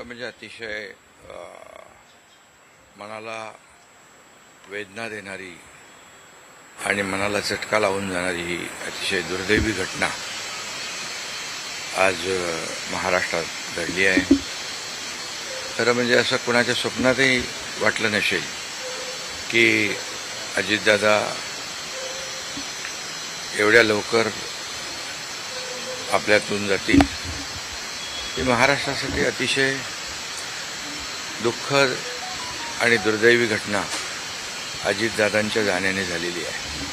खरं म्हणजे अतिशय मनाला वेदना देणारी आणि मनाला चटका लावून जाणारी ही अतिशय दुर्दैवी घटना आज महाराष्ट्रात घडली आहे. खरं म्हणजे असं कोणाच्या स्वप्नातही वाटलं नसेल की अजितदादा एवढ्या लवकर आपल्यातून जातील. ही महाराष्ट्रासाठी अतिशय दुःखद आणि दुर्दैवी घटना अजितदादांच्या जाण्याने झालेली आहे.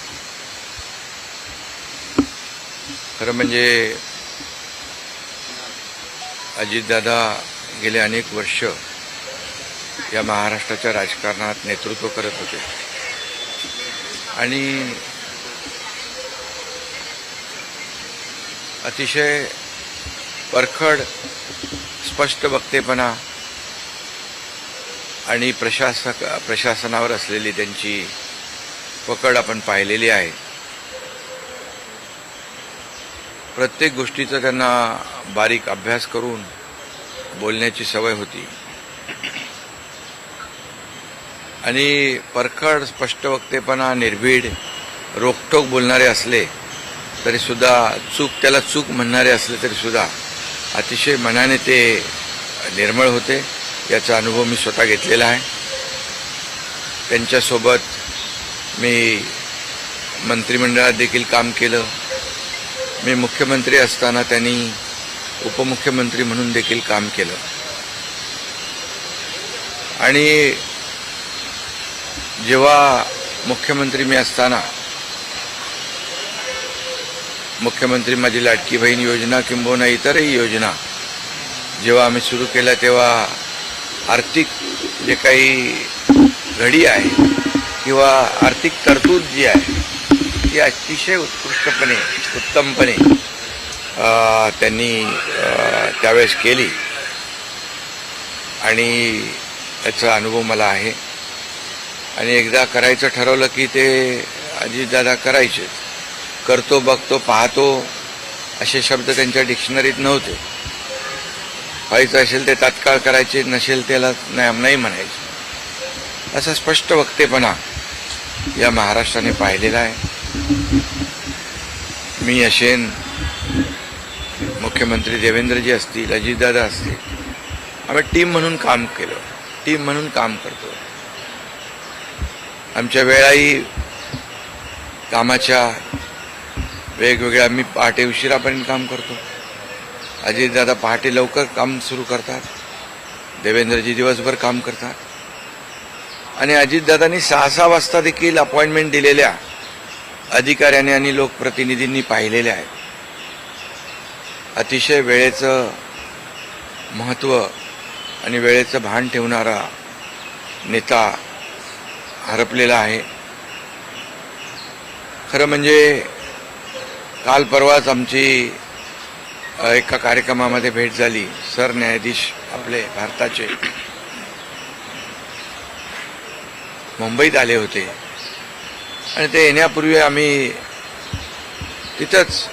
खरं म्हणजे अजितदादा गेले अनेक वर्ष या महाराष्ट्राच्या राजकारणात नेतृत्व करत होते आणि अतिशय परखड स्पष्ट वक्तेपणा आणि प्रशासनावर असलेली त्यांची पकड आपण पाहिलेली आहे. प्रत्येक गोष्टीचा त्यांना बारीक अभ्यास करून बोलण्याची सवय होती आणि परखड स्पष्ट वक्तेपणा, निर्भीड, रोखठोक बोलणारे असले तरी सुद्धा त्याला चूक म्हणणारे असले तरी सुद्धा अतिशय मनाने ते निर्मळ होते. याचा अनुभव मी स्वतः घेतलेला आहे. त्यांच्यासोबत मी मंत्रिमंडळात देखील काम केलं. मी मुख्यमंत्री असताना त्यांनी उपमुख्यमंत्री म्हणून देखील काम केलं आणि जेव्हा मुख्यमंत्री मी असताना मुख्यमंत्री माझी लाडकी बहीण योजना किंबहुना इतरही योजना जेव्हा आम्ही सुरू केल्या तेव्हा आर्थिक जे काही घडी आहे किंवा आर्थिक तरतूद जी आहे ती अतिशय उत्तमपणे त्यांनी त्यावेळेस केली आणि त्याचा अनुभव मला आहे. आणि एकदा करायचं ठरवलं की ते अजितदादा करायचेच. करतो, बघतो, पाहतो असे शब्द त्यांच्या डिक्शनरीत नव्हते. व्हायचं असेल ते तात्काळ करायचे, नसेल त्याला नाही म्हणायचे. असा स्पष्ट वक्तेपणा या महाराष्ट्राने पाहिलेला आहे. मी असेन, मुख्यमंत्री देवेंद्रजी असतील, अजितदादा असतील, आम्ही टीम म्हणून काम केलं, टीम म्हणून काम करतो. आमच्या वेळाही कामाच्या वेगवेगळ्या, मी पहाटे उशिरापर्यंत काम करतो, अजितदादा पहाटे लवकर काम सुरू करतात, देवेंद्रजी दिवसभर काम करतात. आणि अजितदादांनी 6-6 वाजता देखील अपॉइंटमेंट दिलेल्या अधिकाऱ्यांनी आणि लोकप्रतिनिधींनी पाहिलेल्या आहेत. अतिशय वेळेचं महत्त्व आणि वेळेचं भान ठेवणारा नेता हरपलेला आहे. खरं म्हणजे काल परवाच आमची एका कार्यक्रमामध्ये भेट झाली. सरन्यायाधीश आपले भारताचे मुंबईत आले होते आणि ते येण्यापूर्वी आम्ही तिथंच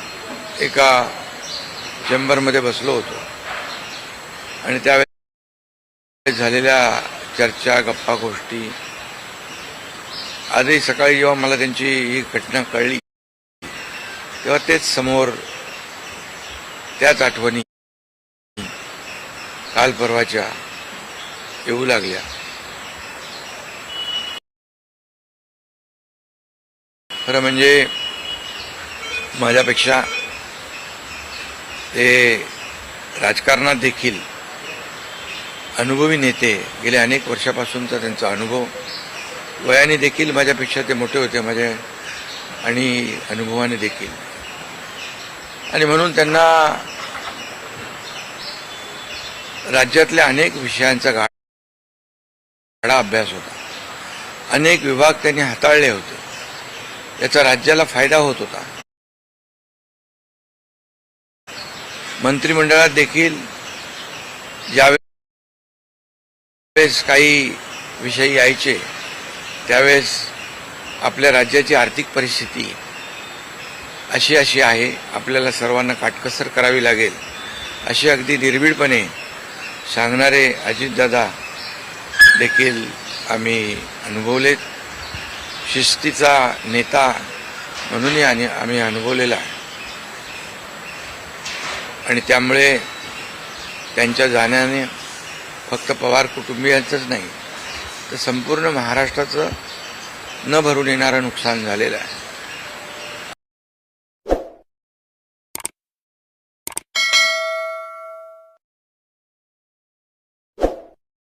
एका चेंबरमध्ये बसलो होतो आणि त्यावेळेस झालेल्या चर्चा, गप्पा गोष्टी, आजही सकाळी जेव्हा मला त्यांची ही घटना कळली तेव्हा तेच समोर त्याच आठवणी काल परवाच्या येऊ लागल्या. खरं म्हणजे माझ्यापेक्षा ते राजकारणात देखील अनुभवी नेते, गेल्या अनेक वर्षापासूनचा त्यांचा अनुभव, वयाने देखील माझ्यापेक्षा ते मोठे होते माझ्या आणि अनुभवाने देखील. आणि म्हणून त्यांना राज्यातल्या अनेक विषयांचा गाढा अभ्यास होता. अनेक विभाग त्यांनी हाताळले होते. याचा राज्याला फायदा होत होता. मंत्रिमंडळात देखील ज्यावेळेस काही विषय यायचे त्यावेळेस आपल्या राज्याची आर्थिक परिस्थिती अशी आहे, आपल्याला सर्वांना काटकसर करावी लागेल, अशी अगदी निर्भीडपणे सांगणारे अजितदादा देखील आम्ही अनुभवलेत. शिस्तीचा नेता म्हणूनही आम्ही अनुभवलेला आहे. आणि त्यामुळे त्यांच्या जाण्याने फक्त पवार कुटुंबियांचंच नाही तर संपूर्ण महाराष्ट्राचं न भरून येणारं नुकसान झालेलं आहे.